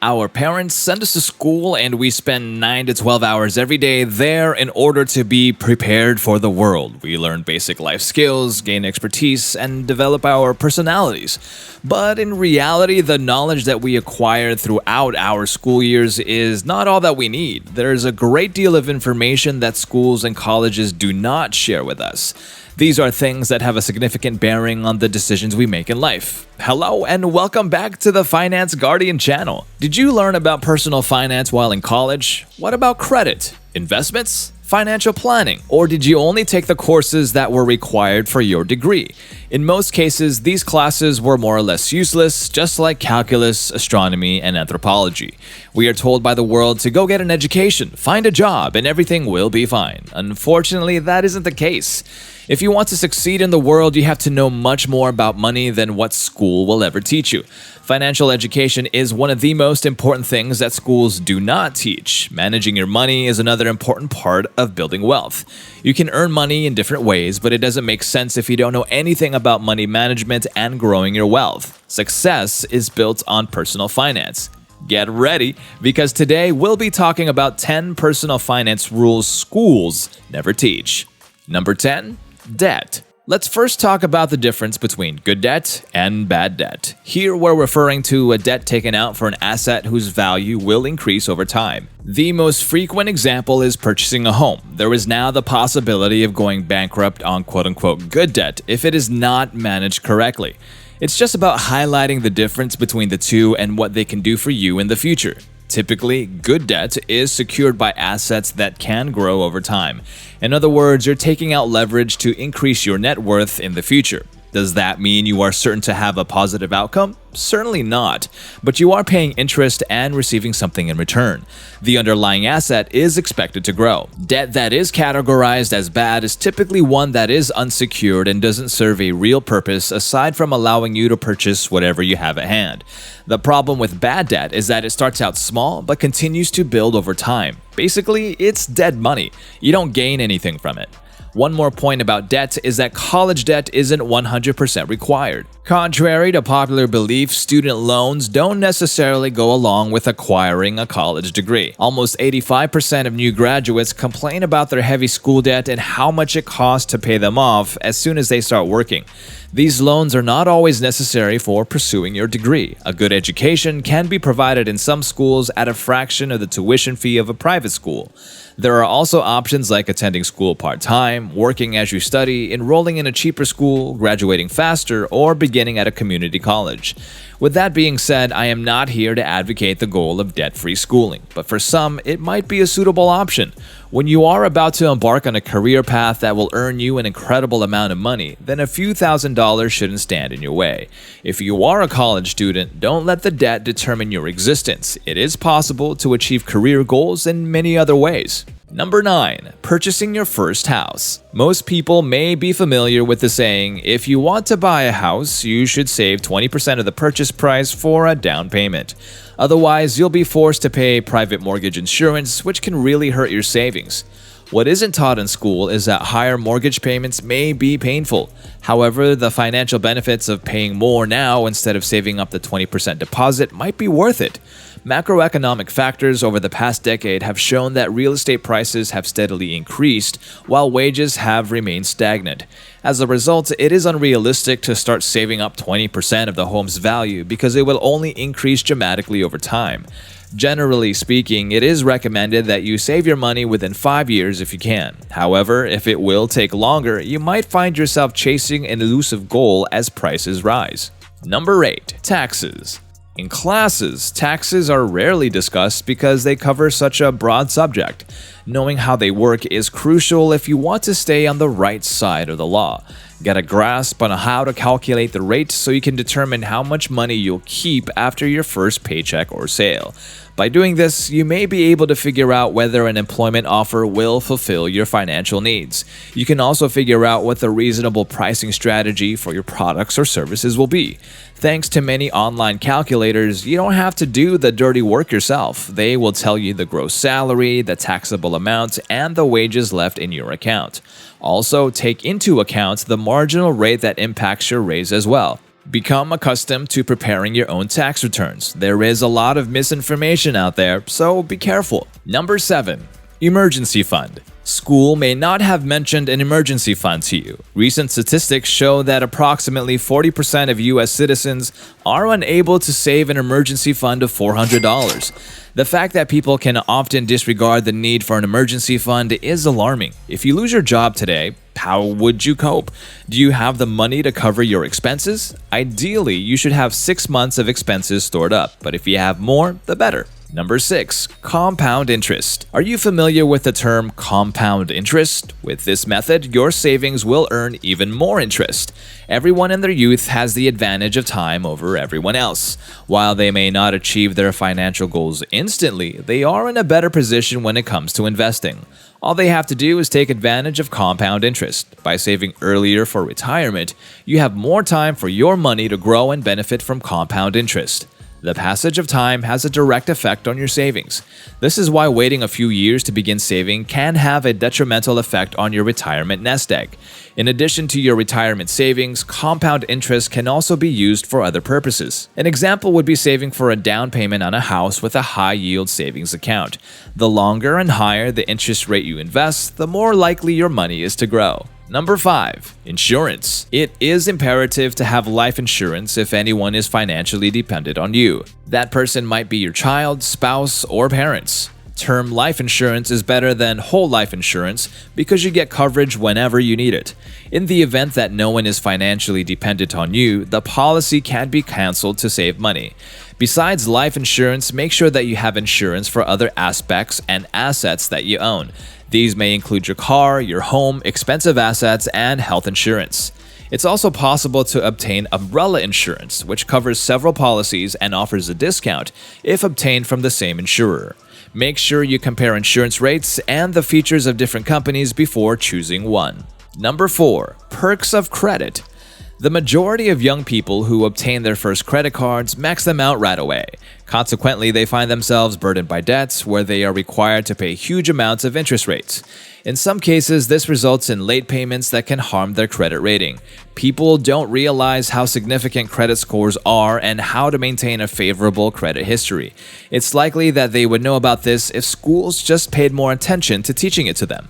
Our parents send us to school and we spend 9 to 12 hours every day there in order to be prepared for the world. We learn basic life skills, gain expertise, and develop our personalities. But in reality, the knowledge that we acquire throughout our school years is not all that we need. There's a great deal of information that schools and colleges do not share with us. These are things that have a significant bearing on the decisions we make in life. Hello and welcome back to the Finance Guardian channel. Did you learn about personal finance while in college? What about credit, investments, financial planning? Or did you only take the courses that were required for your degree? In most cases, these classes were more or less useless, just like calculus, astronomy, and anthropology. We are told by the world to go get an education, find a job, and everything will be fine. Unfortunately, that isn't the case. If you want to succeed in the world, you have to know much more about money than what school will ever teach you. Financial education is one of the most important things that schools do not teach. Managing your money is another important part of building wealth. You can earn money in different ways, but it doesn't make sense if you don't know anything about money management and growing your wealth. Success is built on personal finance. Get ready, because today we'll be talking about 10 personal finance rules schools never teach. Number 10. Debt. Let's first talk about the difference between good debt and bad debt. Here we're referring to a debt taken out for an asset whose value will increase over time. The most frequent example is purchasing a home. There is now the possibility of going bankrupt on quote-unquote good debt if it is not managed correctly. It's just about highlighting the difference between the two and what they can do for you in the future. Typically, good debt is secured by assets that can grow over time. In other words, you're taking out leverage to increase your net worth in the future. Does that mean you are certain to have a positive outcome? Certainly not, but you are paying interest and receiving something in return. The underlying asset is expected to grow. Debt that is categorized as bad is typically one that is unsecured and doesn't serve a real purpose aside from allowing you to purchase whatever you have at hand. The problem with bad debt is that it starts out small but continues to build over time. Basically, it's dead money. You don't gain anything from it. One more point about debt is that college debt isn't 100% required. Contrary to popular belief, student loans don't necessarily go along with acquiring a college degree. Almost 85% of new graduates complain about their heavy school debt and how much it costs to pay them off as soon as they start working. These loans are not always necessary for pursuing your degree. A good education can be provided in some schools at a fraction of the tuition fee of a private school. There are also options like attending school part-time, working as you study, enrolling in a cheaper school, graduating faster, or beginning at a community college. With that being said, I am not here to advocate the goal of debt-free schooling, but for some, it might be a suitable option. When you are about to embark on a career path that will earn you an incredible amount of money, then a few $1,000s shouldn't stand in your way. If you are a college student, don't let the debt determine your existence. It is possible to achieve career goals in many other ways. Number 9. Purchasing your first house. Most people may be familiar with the saying, if you want to buy a house, you should save 20% of the purchase price for a down payment. Otherwise, you'll be forced to pay private mortgage insurance, which can really hurt your savings. What isn't taught in school is that higher mortgage payments may be painful. However, the financial benefits of paying more now instead of saving up the 20% deposit might be worth it. Macroeconomic factors over the past decade have shown that real estate prices have steadily increased while wages have remained stagnant. As a result, it is unrealistic to start saving up 20% of the home's value because it will only increase dramatically over time. Generally speaking, it is recommended that you save your money within 5 years if you can. However, if it will take longer, you might find yourself chasing an elusive goal as prices rise. Number 8. Taxes. In classes, taxes are rarely discussed because they cover such a broad subject. Knowing how they work is crucial if you want to stay on the right side of the law. Get a grasp on how to calculate the rate so you can determine how much money you'll keep after your first paycheck or sale. By doing this, you may be able to figure out whether an employment offer will fulfill your financial needs. You can also figure out what the reasonable pricing strategy for your products or services will be. Thanks to many online calculators, you don't have to do the dirty work yourself. They will tell you the gross salary, the taxable amount, and the wages left in your account. Also, take into account the marginal rate that impacts your raise as well. Become accustomed to preparing your own tax returns. There is a lot of misinformation out there, so be careful. Number 7. Emergency fund. School may not have mentioned an emergency fund to you. Recent statistics show that approximately 40% of US citizens are unable to save an emergency fund of $400. The fact that people can often disregard the need for an emergency fund is alarming. If you lose your job today, how would you cope? Do you have the money to cover your expenses? Ideally, you should have 6 months of expenses stored up, but if you have more, the better. Number 6. Compound interest. Are you familiar with the term compound interest? With this method, your savings will earn even more interest. Everyone in their youth has the advantage of time over everyone else. While they may not achieve their financial goals instantly, they are in a better position when it comes to investing. All they have to do is take advantage of compound interest. By saving earlier for retirement, you have more time for your money to grow and benefit from compound interest. The passage of time has a direct effect on your savings. This is why waiting a few years to begin saving can have a detrimental effect on your retirement nest egg. In addition to your retirement savings, compound interest can also be used for other purposes. An example would be saving for a down payment on a house with a high-yield savings account. The longer and higher the interest rate you invest, the more likely your money is to grow. Number 5. Insurance. It is imperative to have life insurance if anyone is financially dependent on you. That person might be your child, spouse, or parents. Term life insurance is better than whole life insurance because you get coverage whenever you need it. In the event that no one is financially dependent on you, the policy can be canceled to save money. Besides life insurance, make sure that you have insurance for other aspects and assets that you own. These may include your car, your home, expensive assets, and health insurance. It's also possible to obtain umbrella insurance, which covers several policies and offers a discount if obtained from the same insurer. Make sure you compare insurance rates and the features of different companies before choosing one. Number 4. Perks of credit. The majority of young people who obtain their first credit cards max them out right away. Consequently, they find themselves burdened by debts where they are required to pay huge amounts of interest rates. In some cases, this results in late payments that can harm their credit rating. People don't realize how significant credit scores are and how to maintain a favorable credit history. It's likely that they would know about this if schools just paid more attention to teaching it to them.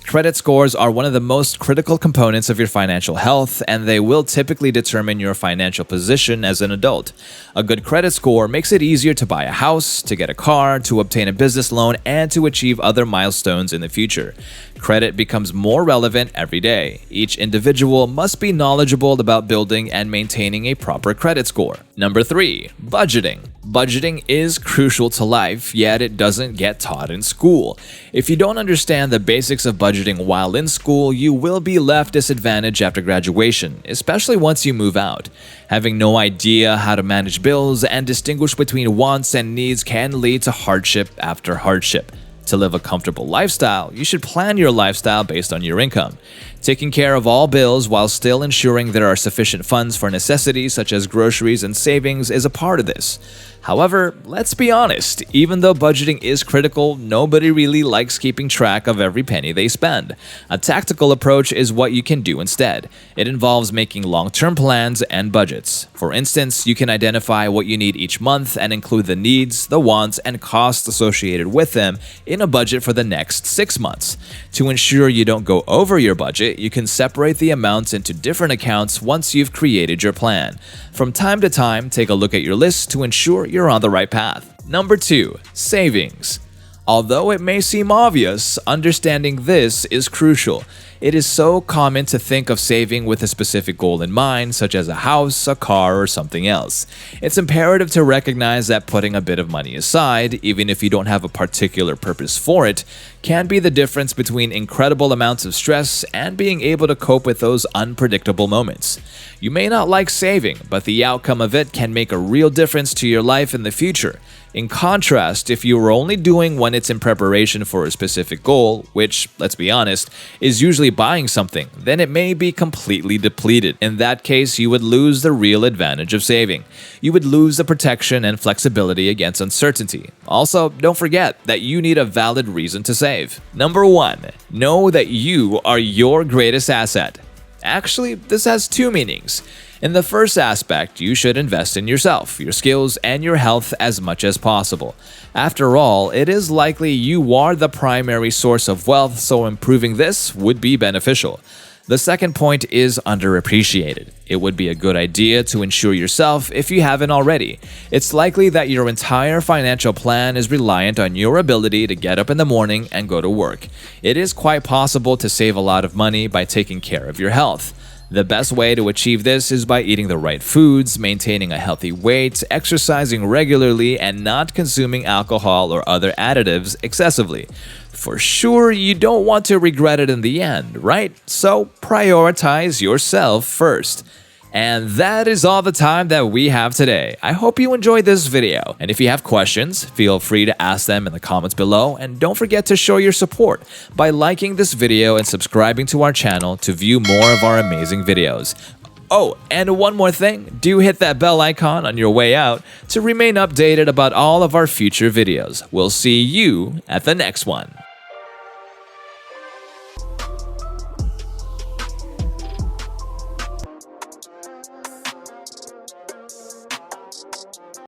Credit scores are one of the most critical components of your financial health, and they will typically determine your financial position as an adult. A good credit score makes it easier to buy a house, to get a car, to obtain a business loan, and to achieve other milestones in the future. Credit becomes more relevant every day. Each individual must be knowledgeable about building and maintaining a proper credit score. Number 3. Budgeting. Budgeting is crucial to life, yet it doesn't get taught in school. If you don't understand the basics of budgeting while in school, you will be left disadvantaged after graduation, especially once you move out. Having no idea how to manage bills and distinguish between wants and needs can lead to hardship after hardship. To live a comfortable lifestyle, you should plan your lifestyle based on your income. Taking care of all bills while still ensuring there are sufficient funds for necessities such as groceries and savings is a part of this. However, let's be honest, even though budgeting is critical, nobody really likes keeping track of every penny they spend. A tactical approach is what you can do instead. It involves making long-term plans and budgets. For instance, you can identify what you need each month and include the needs, the wants, and costs associated with them in a budget for the next 6 months. To ensure you don't go over your budget, you can separate the amounts into different accounts once you've created your plan. From time to time, take a look at your list to ensure you're on the right path. Number 2. Savings. Although it may seem obvious, understanding this is crucial. It is so common to think of saving with a specific goal in mind, such as a house, a car, or something else. It's imperative to recognize that putting a bit of money aside, even if you don't have a particular purpose for it, can be the difference between incredible amounts of stress and being able to cope with those unpredictable moments. You may not like saving, but the outcome of it can make a real difference to your life in the future. In contrast, if you are only doing when it's in preparation for a specific goal, which, let's be honest, is usually buying something, then it may be completely depleted. In that case, you would lose the real advantage of saving. You would lose the protection and flexibility against uncertainty. Also, don't forget that you need a valid reason to save. Number 1. Know that you are your greatest asset. Actually, this has 2 meanings. In the first aspect, you should invest in yourself, your skills, and your health as much as possible. After all, it is likely you are the primary source of wealth, so improving this would be beneficial. The second point is underappreciated. It would be a good idea to insure yourself if you haven't already. It's likely that your entire financial plan is reliant on your ability to get up in the morning and go to work. It is quite possible to save a lot of money by taking care of your health. The best way to achieve this is by eating the right foods, maintaining a healthy weight, exercising regularly, and not consuming alcohol or other additives excessively. For sure, you don't want to regret it in the end, right? So prioritize yourself first. And that is all the time that we have today. I hope you enjoyed this video. And if you have questions, feel free to ask them in the comments below. And don't forget to show your support by liking this video and subscribing to our channel to view more of our amazing videos. Oh, and one more thing, do hit that bell icon on your way out to remain updated about all of our future videos. We'll see you at the next one.